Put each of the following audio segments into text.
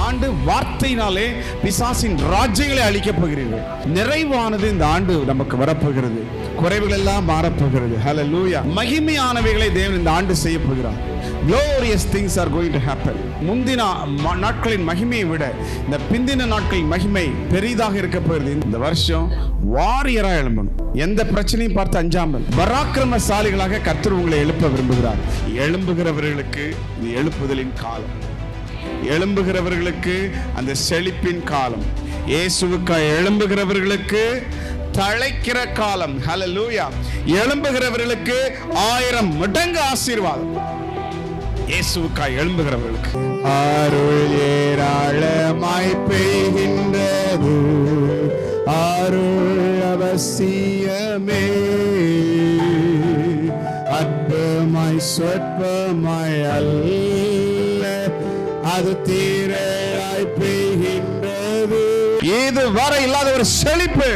ஆண்டு வார்த்தையினாலே பிசாசின் ராஜ்யங்களை அழிக்கப் போகிறீர்கள். நிறைவானது இந்த ஆண்டு நமக்கு வரப்போகிறது. குறைவுகள் எல்லாம் மாறப்போகிறது. ஹல்லேலூயா. மகிமையானவைகளை தேவன் இந்த ஆண்டு செய்ய போகிறார். Glorious things are going to happen. முந்தின நாட்களின் மகிமையை விட இந்த பிந்தின நாட்களின் மகிமை பெரிதாக இருக்க போகிறது. இந்த வருஷம் வாரியரா எழும்பணும். எந்த பிரச்சனையும் பார்த்து அஞ்சாமல் பராக்கிரமசாலிகளாக கர்த்தர் உங்களை எழுப்ப விரும்புகிறார். எழும்புகிறவர்களுக்கு இது எழுப்புதலின் காலம். எழும்புகிறவர்களுக்கு அந்த செழிப்பின் காலம். இயேசுவுக்காய் எழும்புகிறவர்களுக்கு தழைக்கிற காலம். ஹல்லேலூயா. எழும்புகிறவர்களுக்கு 1000 மடங்கு ஆசீர்வாதம். இயேசுவுக்காய் எழும்புகிறவர்களுக்கு அருள் ஏராளமாய் பெய்கின்றது. அருள் அவசியமே. அற்பமாய் சொற்பமாய் அல்ல, அது தீராய் பெய்கின்றது. இது வர இல்லாத ஒரு செழிப்பு,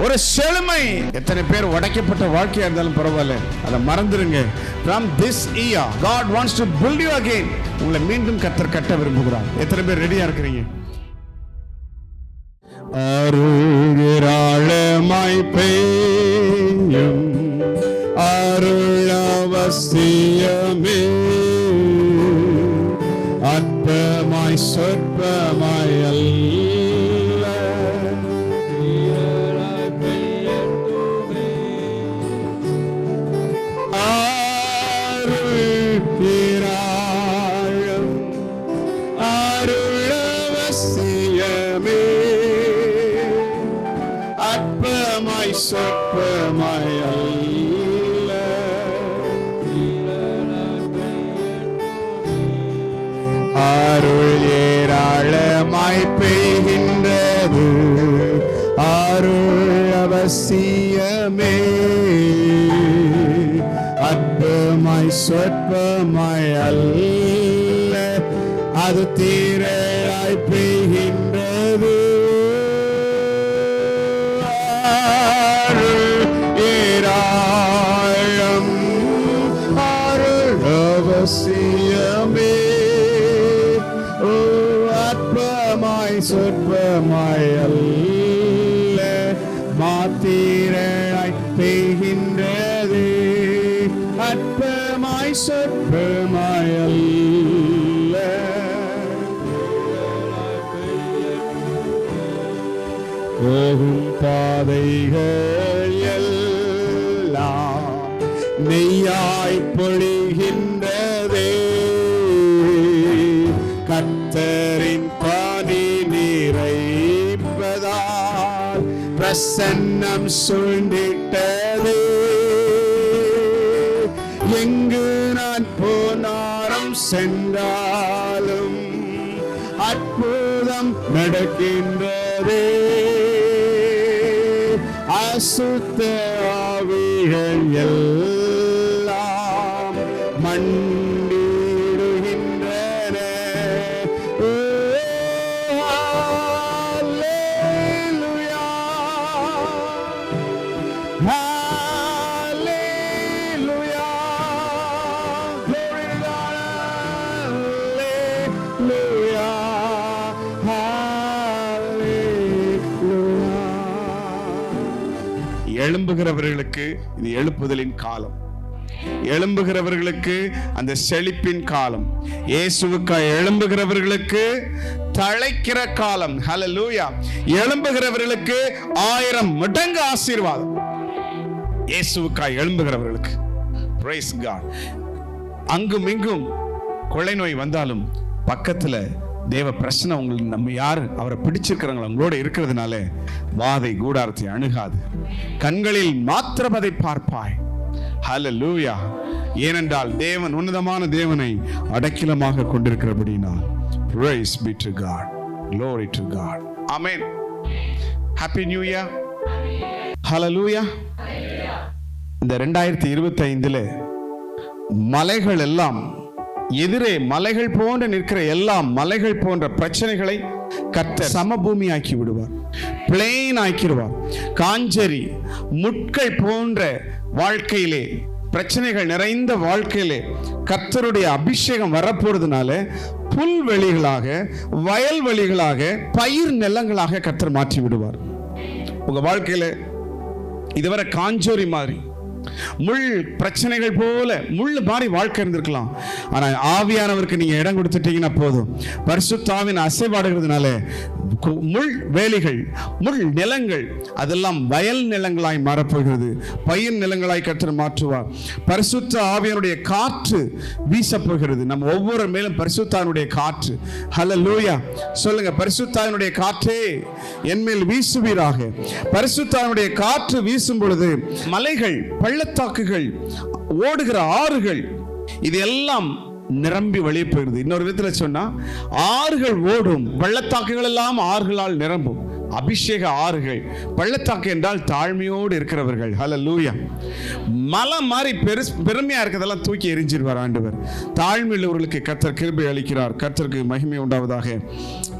ஒரு செழுமை. எத்தனை பேர் உடைக்கப்பட்ட வாழ்க்கையா இருந்தாலும் பரவாயில்ல, அதை மறந்துருங்க. From this year God wants to build you again. உங்களை மீண்டும் கர்த்தர் கட்ட விரும்புகிறார். எத்தனை பேர் ரெடியா இருக்கிறீங்க? அருளாளமாய் பெய்யும் அருள் அவசியமே. அற்பமாய் சொற்பமாய் அல்ல, அருள் பேராழம் அருள் அவசியமே. அற்பமாய் சொற்பமாய் அல்ல, அருள் ஏராளமாய் பெய்கின்றது. அருள் அவசியமே. அற்பமாய் சொற்பமாய் அல்ல, அது தீராய் பெய்கின்றது. அருள் ஏராளம் அருள் அவசியமே. அற்பமாய் சொற்பமாய் அல்ல, மாத்திராய் பெய்கின்றது. அற்பமாய் சொற்பமாய் அல்ல, போகும் பாதைகள் எல்லாம் நெய்யாய் பொழிகின்றதே. கர்த்தரின் பனி நிறைப்பதால் பிரசன்னம் சூழ்ந்திட்டதே. எங்கு நான் போனாலும் சென்றாலும் அற்புதம் நடக்கின்றதே. அசுத்த ஆவிகள் எல்லாம் மண்டிடுகின்றன. ஹல்லேலூயா, ஹல்லேலூயா, glory to God, hallelujah, hallelujah. எழும்புகிறவர்களுக்கு இது எழுப்புதலின் காலம். எழும்புகிறவர்களுக்கு அந்த செழிப்பின் காலம். இயேசுவுக்காய் எழும்புகிறவர்களுக்கு தழைக்கிற காலம். ஹல்லேலூயா. எழும்புகிறவர்களுக்கு 1000 மடங்கு ஆசீர்வாதம். இயேசுவுக்காய் எழும்புகிறவர்களுக்கு praise God. அங்கும் இங்கும் கொள்ளை நோய் வந்தாலும் பக்கத்துல தேவ பிரச்சனை உங்களுக்கு நம்ம யாரு அவரை பிடிச்சிருக்கிறவங்க உங்களோட இருக்கிறதுனால வாதை கூடாரத்தை அணுகாது. கண்களில் மாத்திரம் அதை பார்ப்பாய். ஹல்லேலூயா. ஏனென்றால் தேவன் உன்னதமான தேவனை அடைக்கலமாக கொண்டிருக்கிறபடினால் praise be to God, glory to God, amen. happy new year, hallelujah. இந்த 2025 மலைகள் எல்லாம் எதிரே மலைகள் போன்ற நிற்கிற எல்லா மலைகள் போன்ற பிரச்சனைகளை கர்த்தர் சமபூமி ஆக்கி விடுவார், பிளேன் ஆக்கிடுவார். காஞ்சரி முட்கள் போன்ற வாழ்க்கையிலே பிரச்சனைகள் நிறைந்த வாழ்க்கையிலே கர்த்தருடைய அபிஷேகம் வரப்போறதுனால புல்வெளிகளாக, வயல்வெளிகளாக, பயிர் நிலங்களாக கர்த்தர் மாற்றி விடுவார். உங்க வாழ்க்கையில இதுவரை காஞ்சோரி மாதிரி முள் பிரச்சனைகள் போல முள் மாதிரி வாழ்க்கை இருந்திருக்கலாம். ஆனா ஆவியானவருக்கு நீங்க இடம் கொடுத்துட்டீங்கன்னா போதும், பரிசுத்த ஆவியின் அசைவாடுகிறதுனால முள் வேலிகள், முள் நிலங்கள் அதெல்லாம் வயல் நிலங்களாய் மாறப்போகிறது, பயிர் நிலங்களாய் கர்த்தர் மாற்றுவார். பரிசுத்த ஆவியானுடைய காற்று வீசப்போகிறது. நம்ம ஒவ்வொரு மேலும் பரிசுத்தாவினுடைய காற்று. ஹல்லேலூயா சொல்லுங்க, பரிசுத்தாவினுடைய காற்றே என் மேல் வீசுவீராக. பரிசுத்தாவினுடைய காற்று வீசும் பொழுது மலைகள், பள்ளத்தாக்குகள், ஓடுகிற ஆறுகள் இது எல்லாம் நிரம்பி வழிய போகிறது. இன்னொரு விதத்தில் சொன்னா, ஆறுகள் ஓடும், பள்ளத்தாக்குகள் எல்லாம் ஆறுகளால் நிரம்பும். அபிஷேக ஆறுகள். பள்ளத்தாக்கு என்றால் தாழ்மையோடு இருக்கிறவர்கள். ஹல்லேலூயா. மலை மாதிரி பெருமையா இருக்கிறதெல்லாம் தூக்கி எரிஞ்சிருவார் ஆண்டவர். தாழ்மையுள்ளவர்களுக்கு கர்த்தர் கிருபை அளிக்கிறார். கர்த்தருக்கு மகிமை உண்டாவதாக.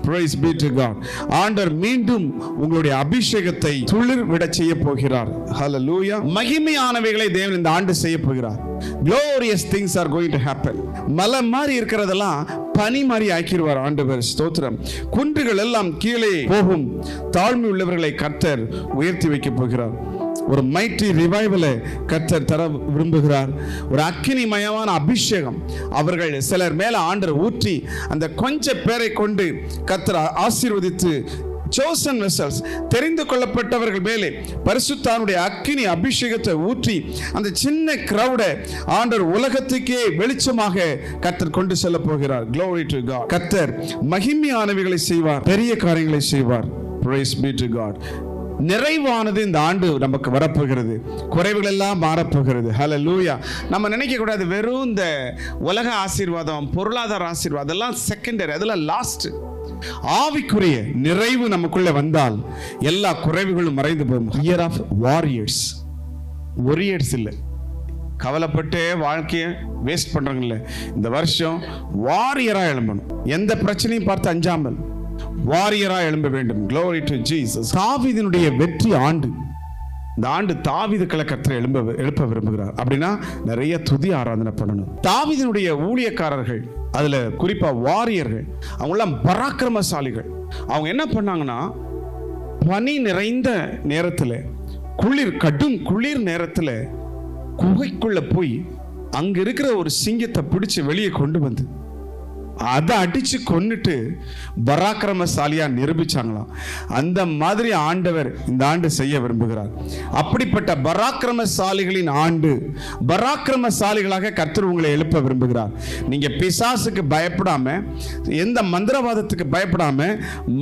Praise be to God. ஆண்டவர் மீண்டும் உங்களுடைய அபிஷேகத்தை துளிர் விட செய்ய போகிறார். ஹல்லேலூயா. மகிமையானவைகளை தேவன் இந்த ஆண்டு செய்ய போகிறார். Glorious things are going to happen. மலை மாதிரி இருக்கிறதெல்லாம் பனி மாதிரி ஆக்கிடுவார் ஆண்டவர். ஸ்தோத்திரம். குன்றுகள் எல்லாம் கீழே போகும். தாழ்மை உள்ளவர்களை கர்த்தர் உயர்த்தி வைக்க போகிறார். ஒரு மைட்டி ரிவைவலை கர்த்தர் தர விரும்புகிறார். ஒரு அக்கினிமயமான அபிஷேகம் அவர்கள் சிலர் மேல ஆண்டவர் ஊற்றி அந்த கொஞ்ச பேரை கொண்டு கர்த்தர் ஆசீர்வதித்து chosen vessels, தெரிந்து கொள்ளப்பட்டவர்கள் மேலே பரிசுத்தானுடைய அக்கினி அபிஷேகத்தை ஊற்றி அந்த சின்ன கிரவுட ஆண்டவர் உலகத்துக்கே வெளிச்சமாக கர்த்தர் கொண்டு செல்ல போகிறார். Glory to God. கர்த்தர் மகிமையானவைகளை செய்வார், பெரிய காரியங்களை செய்வார். Praise be to God. நிறைவானது இந்த ஆண்டு நமக்கு வரப்போகிறது. குறைவுகள் எல்லாம் மாறப்போகிறது. ஹல்லேலூயா. நம்ம நினைக்க கூடாது வெறும் இந்த உலக ஆசீர்வாதம், பொருளாதார ஆசீர்வாதம் அதெல்லாம் செகண்டரி, அதெல்லாம் லாஸ்ட். ஆவிக்குரிய நிறைவு நமக்குள்ள வந்தால் எல்லா குறைவுகளும் மறைந்து போகும். Year of warriors. ஒரியர்ஸ் இல்லை, கவலைப்பட்டே வாழ்க்கையை வேஸ்ட் பண்றாங்க இல்லை. இந்த வருஷம் வாரியரா எழும்பணும். எந்த பிரச்சனையும் பார்த்து அஞ்சாமல் வாரியரா எழும்ப வேண்டும். Glory to Jesus. தாவீதினுடைய வெற்றி ஆண்டு. இந்த ஆண்டு தாவீதுக்களை கர்த்தர் எழுப்ப விரும்புகிறார். அப்படின்னா நிறைய துதி ஆராதனை பண்ணணும். தாவீதினுடைய ஊழியக்காரர்கள், அதுல குறிப்பா வாரியர்கள், அவங்க எல்லாம் பராக்கிரமசாலிகள். அவங்க என்ன பண்ணாங்கன்னா, பனி நிறைந்த நேரத்தில், கடும் குளிர் நேரத்தில் குகைக்குள்ள போய் அங்க இருக்கிற ஒரு சிங்கத்தை பிடிச்சு வெளியே கொண்டு வந்து அதை அடிச்சு கொன்னுட்டு பராக்கிரமசாலியா நிரூபிச்சாங்களாம். அந்த மாதிரி ஆண்டவர் இந்த ஆண்டு செய்ய விரும்புகிறார். அப்படிப்பட்ட பராக்கிரமசாலிகளின் ஆண்டு. பராக்கிரமசாலிகளாக கர்த்தர் உங்களை எழுப்ப விரும்புகிறார். நீங்க பிசாசுக்கு பயப்படாம, எந்த மந்திரவாதத்துக்கு பயப்படாம,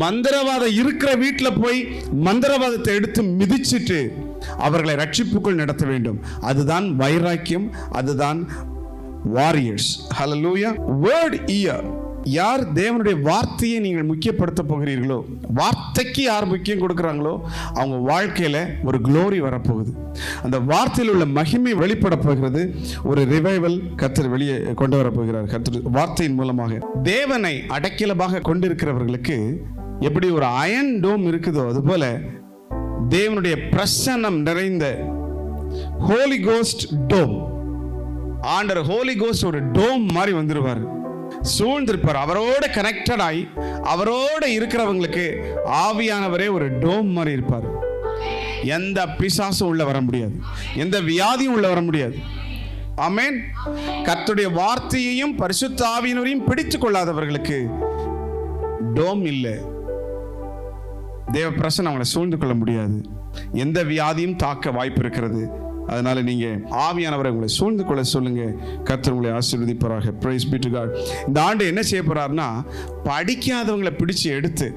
மந்திரவாதம் இருக்கிற வீட்டில் போய் மந்திரவாதத்தை எடுத்து மிதிச்சிட்டு அவர்களை ரட்சிப்புக்குள் நடத்த வேண்டும். அதுதான் வைராக்கியம், அதுதான் வாரியர்ஸ். ஹல்லேலூயா. Word year. யார் தேவனுடைய வார்த்தையை நீங்கள் முக்கியப்படுத்த போகிறீர்களோ, வார்த்தைக்கு யார் முக்கியம் கொடுக்குறாங்களோ அவங்க வாழ்க்கையில ஒரு க்ளோரி வரப்போகுது. அந்த வார்த்தையில் உள்ள மகிமை வெளிப்பட போகிறது. ஒரு ரிவைவல் கர்த்தர் வெளியே கொண்டு வரப்போகிறார். கர்த்தர் வார்த்தையின் மூலமாக தேவனை அடைக்கலமாக கொண்டிருக்கிறவர்களுக்கு எப்படி ஒரு அயன் டோம் இருக்குதோ, அதுபோல தேவனுடைய பிரசன்னம் நிறைந்த ஹோலி கோஸ்ட் டோம். ஆண்டர் ஹோலி கோஸ்ட் ஒரு டோம் மாதிரி வந்துருவார், சூழ்ந்திருப்பார். அவரோட கனெக்டட் ஆகி அவரோட இருக்கிறவங்களுக்கு ஆவியானவரே ஒரு டோம் மாதிரி இருப்பார். எந்த பிசாசும் உள்ள வர முடியாது, எந்த வியாதியும் உள்ள வர முடியாது. ஆமென். கர்த்தருடைய வார்த்தையையும் பரிசுத்த ஆவியினரையும் பிடித்துக் கொள்ளாதவர்களுக்கு டோம் இல்லை, தேவ பிரசன்னம் அவங்களை சூழ்ந்து கொள்ள முடியாது. எந்த வியாதியும் தாக்க வாய்ப்பு இருக்கிறது. அதனால நீங்க ஆவியானவரை உங்களை சூழ்ந்து கொள்ள சொல்லுங்க. கர்த்தர் உங்களை ஆசீர்வதிப்பாராக. Praise be to God. இந்த ஆண்டு என்ன செய்ய போறாருன்னா, படிக்காதவங்களை பிடிச்சு எடுத்து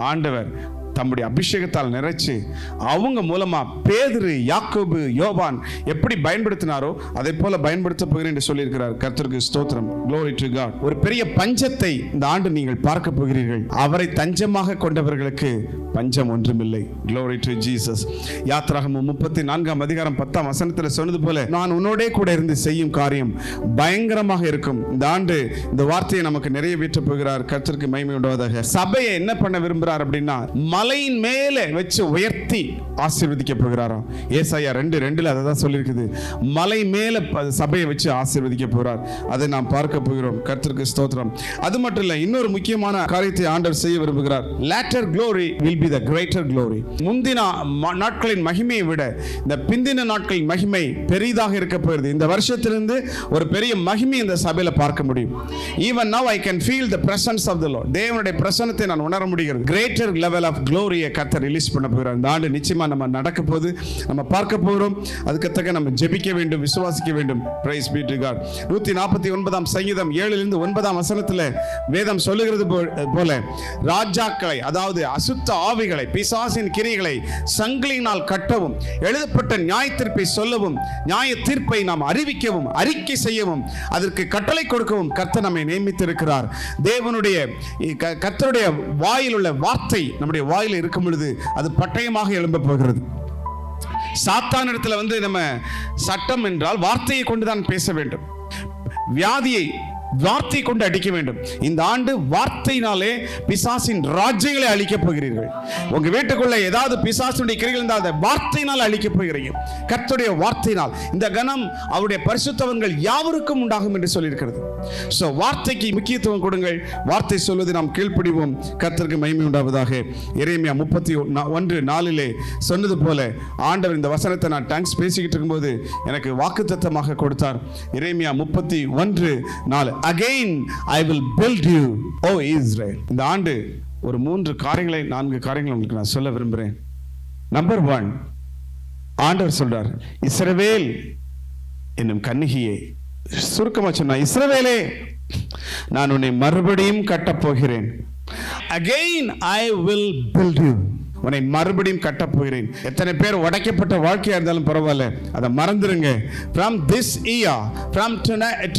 ஆண்டவர் தம்முடைய அபிஷேகத்தால் நிறைச்சு அவங்க மூலமா பேதுரு, யாக்கோபு, யோவான் எப்படி பயன்படுத்தினாரோ அதை போல பயன்படுத்த போகிறேன் என்று சொல்லியிருக்கிறார். கர்த்தருக்கு ஸ்தோத்திரம். Glory to God. ஒரு பெரிய பஞ்சத்தை இந்த ஆண்டு நீங்கள் பார்க்க போகிறீர்கள். அவரை தஞ்சமாக கொண்டவர்களுக்கு பஞ்சம் ஒன்றுமில்லை. Glory to Jesus. யாத்திராகமம் 34:10 சொன்னது போல, நான் உன்னோடே கூட இருந்து செய்யும் காரியம் பயங்கரமாக இருக்கும். இந்த ஆண்டு இந்த வார்த்தையை நமக்கு நிறைவேற்ற போகிறார். கர்த்தருக்கு மகிமை உண்டாவதாக. சபையை என்ன பண்ண விரும்புகிறார் அப்படின்னா, மலையின் மேலே வச்சு உயர்த்தி ஆசீர்வதிக்க போகிறாராம். ஏசாயா 2:2 அதை தான் சொல்லியிருக்குது. மலை மேலே சபையை வச்சு ஆசீர்வதிக்க போகிறார். அதை நாம் பார்க்க போகிறோம். கர்த்தருக்கு ஸ்தோத்திரம். அது மட்டும் இல்லை, இன்னொரு முக்கியமான காரியத்தை ஆண்டவர் செய்ய விரும்புகிறார். latter glory will be the greater glory. முந்தின நாட்களின் மகிமையை விட இந்த பிந்தின நாட்களின் மகிமை பெரிதாக இருக்க போகிறது. இந்த வருஷத்திலிருந்து ஒரு பெரிய மகிமை இந்த சபையில பார்க்க முடியும். even now I can feel the presence of the Lord. தேவனுடைய பிரசன்னத்தை நான் உணர முடிகிறது. greater level of glory கர்த்தர் ரிலீஸ் பண்ண போகிறார். இந்த ஆண்டு நிச்சயமா நம்ம நடக்க போகுது, நம்ம பார்க்க போகிறோம். அதுக்கு தக்க நம்ம ஜெபிக்க வேண்டும், விசுவாசிக்க வேண்டும். praise be to God. 149 சங்கீதம் 7-9 வேதம் சொல்லுகிறது போல, ராஜாக்களை, அதாவது அசுத்த ஆவிகளை, பிசாசின் கிரியைகளை சங்கிலியினால் கட்டவும், எழுதப்பட்ட நியாய தீர்ப்பை சொல்லவும், நியாய தீர்ப்பை நாம் அறிவிக்கவும், அறிக்கை செய்யவும், அதற்கு கட்டளை கொடுக்கவும் கர்த்தர் நம்மை நியமித்திருக்கிறார். தேவனுடைய கர்த்தருடைய வாயில் உள்ள வார்த்தை நம்முடைய வாயில் இருக்கும் பொழுது அது பட்டயமாக எழும்ப போகிறது. சாத்தானிடத்தில் நம்ம சட்டம் என்றால் வார்த்தையை கொண்டுதான் பேச வேண்டும். வியாதியை வார்த்தை கொண்டு அடிக்க வேண்டும். இந்த ஆண்டு வார்த்தையினாலே பிசாசின் ராஜ்யங்களை அழிக்கப் போகிறீர்கள். உங்க வீட்டுக்குள்ள ஏதாவது பிசாசுடைய கிரியைகள் இருந்தால் அதை வார்த்தையினால் அழிக்கப் போகிறீங்க. கர்த்தருடைய வார்த்தையினால். இந்த கணம் அவருடைய பரிசுத்தவன்கள் யாவருக்கும் உண்டாகும் என்று சொல்லியிருக்கிறது. சோ வார்த்தைக்கு முக்கியத்துவம் கொடுங்கள். வார்த்தை சொல்வதை நாம் கீழ்ப்படிவோம். கர்த்தருக்கு மகிமை உண்டாவதாக. எரேமியா 31:4 சொன்னது போல, ஆண்டவர் இந்த வசனத்தை நான் டாங்க்ஸ் பேசிக்கிட்டு இருக்கும்போது எனக்கு வாக்குத்தத்தமாக கொடுத்தார். எரேமியா 31:4, again I will build you, O Israel. இந்த ஆண்டு ஒரு 4 காரியங்களை உங்களுக்கு நான் சொல்ல விரும்புகிறேன். நம்பர் 1, ஆண்டவர் சொல்றார், இஸ்ரவேல் என்னும் கன்னிகையே, சுருக்கமா சொன்னா, இஸ்ரவேலே நான் உன்னை மறுபடியும் கட்டப் போகிறேன். Again I will build you. உன்னை மறுபடியும் கட்டப் போகிறேன். எத்தனை பேர் உடைக்கப்பட்ட வாழ்க்கையா இருந்தாலும் பரவாயில்ல, அதை மறந்துருங்க. From this year, from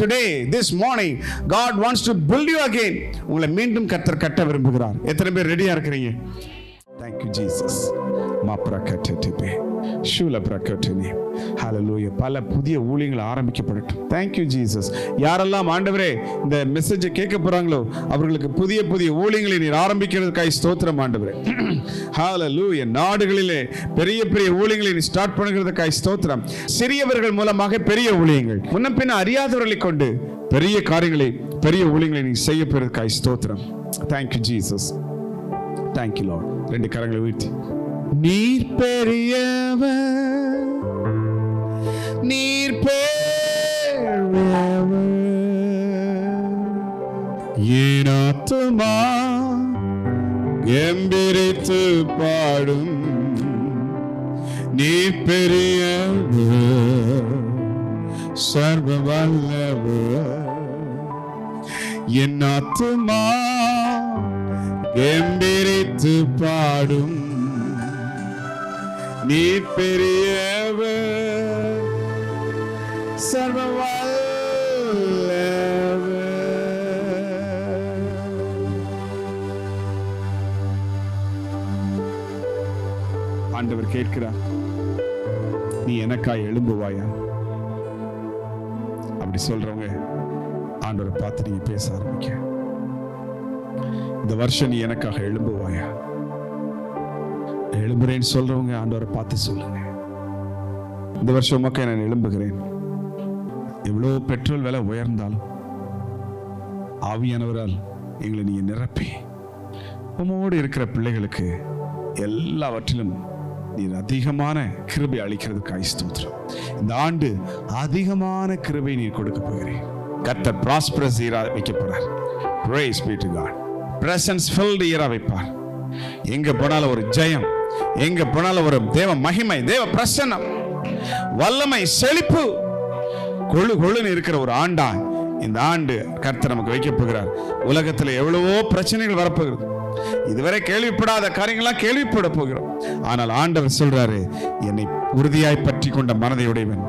today, this morning, God wants to build you again. உங்களை மீண்டும் கர்த்தர் கட்ட விரும்புகிறார். எத்தனை பேர் ரெடியா இருக்கிறீங்க? Thank you Jesus. மாப்ரகட்டடிபே ஷூலப்ரகட்டனி. ஹalleluya. பல புதிய ஊழியங்கள் ஆரம்பிக்கப்படட்டும். Thank you Jesus. யாரெல்லாம் ஆண்டவரே இந்த மெசேஜை கேட்க போறாங்களோ அவர்களுக்கு புதிய புதிய ஊழியங்களை நீர் ஆரம்பிக்கிறதுக்காக ஸ்தோத்திரம் ஆண்டவரே. ஹalleluya. நாடுகளிலே பெரிய பெரிய ஊழியங்களை நீ ஸ்டார்ட் பண்ணுகிறதுக்காக ஸ்தோத்திரம். சிறியவர்கள் மூலமாக பெரிய ஊழியங்கள், முன்ன பின்ன அறியாதவர்களை கொண்டு பெரிய காரியங்களை, பெரிய ஊழியங்களை நீ செய்ய போறதுக்காக ஸ்தோத்திரம். Thank you Jesus. Thank you Lord. 2 கரங்களை உயர்த்தி, நீர் பெரியவர், நீர் பெரியவர், என் ஆத்துமா கம்பீரித்து பாடும். நீர் பெரியவர், சர்வ வல்லவர், என் ஆத்துமா கம்பீரித்து பாடும். நீ பெரியவர், சர்வ வல்லவர். ஆண்டவர் கேட்கிறார், நீ எனக்காய் எழும்புவாயா? அப்படி சொல்றவங்க ஆண்டவரை பார்த்து நீங்க பேச ஆரம்பிக்க. இந்த வருஷம் நீ எனக்காக எழும்புவாயா? எழும்புறேன்னு சொல்றவங்க ஆண்டவரை பார்த்து சொல்லுங்க, இந்த வருஷம் உமக்காக நான் எழும்புகிறேன். எவ்வளவு பெட்ரோல் விலை உயர்ந்தாலும் ஆவியானவரால் எங்களை நீங்க நிரப்பி உமோடு இருக்கிற பிள்ளைகளுக்கு எல்லாவற்றிலும் நீர் அதிகமான கிருபை அளிக்கிறதுக்காக ஸ்தோத்திரம். இந்த ஆண்டு அதிகமான கிருபை நீர் கொடுக்க போகிறேன். கர்த்தர் ப்ராஸ்பரஸ் இயரா வைக்க போறார். Praise be to God. Presence filled இயரா வைப்பார். எங்க போனாலும் ஒரு ஜெயம், எங்க போனாலும் ஒரு தேவ மகிமை, தேவ பிரசன்னம், வல்லமை, செழிப்பு, கொழு கொழுன்னு இருக்கிற ஒரு ஆண்டா இந்த ஆண்டு கர்த்தர் நமக்கு வைக்க போகிறார். உலகத்தில் எவ்வளவோ பிரச்சனைகள் வரப்போகிறது, இதுவரை கேள்விப்படாத காரியங்களாம் கேள்விப்பட போகிறோம். ஆனால் ஆண்டவர் சொல்றாரு, என்னை உறுதியாய் பற்றி கொண்ட மனதை உடையவன்,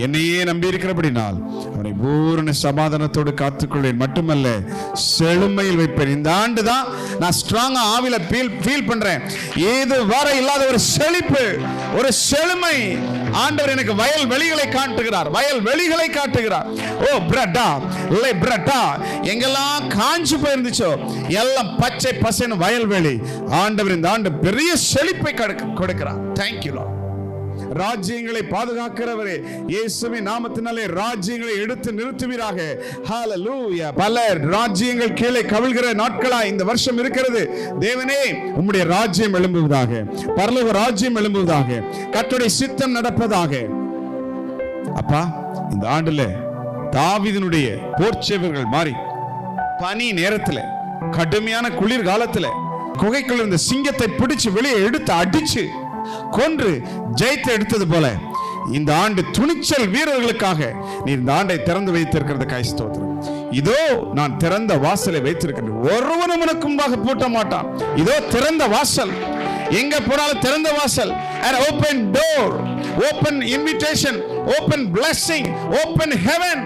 என்னையே நம்பி இருக்கிறபடினால் அவனை பூரண சமாதானத்தோடு காத்துக்கொள்வேன், மட்டுமல்ல செழுமையில் வைப்பேன். இந்த ஆண்டு தான் நான் ஸ்ட்ராங்கா ஆவில ஃபீல் பண்றேன். இது வர இல்லாத ஒரு செழிப்பு, ஒரு செழுமை. ஆண்டவர் எனக்கு வயல் வெளிகளை காட்டுகிறார், வயல் வெளிகளை காட்டுகிறார். ஓ பிரட்டா இல்லை பிரட்டா, எங்கெல்லாம் காஞ்சு போயிருந்துச்சோ எல்லாம் பச்சை பசேன்னு வயல்வெளி. ஆண்டவர் இந்த ஆண்டு பெரிய செழிப்பை கொடுக்கிறார். Thank you Lord. ராஜ்யங்களை பாதுகாக்கிறவரே, இயேசுவின் நாமத்தினாலே ராஜ்யங்களை எடுத்து நிறுத்துவீராக. ஹல்லேலூயா. பல ராஜ்யங்கள் கீழே கவிழ்கிற நாட்களா இந்த வருஷம் இருக்கிறது. தேவனே, உம்முடைய ராஜ்யம் எழும்புவதாக, பரலோக ராஜ்யம் எழும்புவதாக, கர்த்தருடைய சித்தம் நடப்பதாக. அப்பா, இந்த ஆண்டுல தாவீதினுடைய போர்ச்சேவர்கள் மாறி பனி நேரத்துல, கடுமையான குளிர் காலத்துல குகைக்குள்ள இருந்த சிங்கத்தை பிடிச்சு வெளியே எடுத்து அடிச்சு கொன்று ஜெயித்து எடுத்தது போல இந்த ஆண்டு துணிச்சல் வீரர்களுக்காக நீ இந்த ஆண்டை திறந்து வைத்திருக்கிறதுக்காக ஸ்தோத்திரம். இதோ நான் திறந்த வாசலை வைத்திருக்கிறேன், ஒருவனும் உனக்கு முன்பாக பூட்ட மாட்டான். இதோ திறந்த வாசல், எங்க போனாலும் திறந்த வாசல். an open door, open invitation, open blessing, open heaven.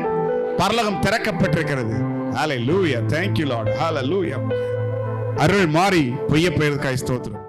பரலோகம் திறக்கப்பட்டிருக்கிறது. hallelujah. thank you lord. hallelujah. அருள் மாறி பொய்ய பெயருக்காய் ஸ்தோத்திரம்.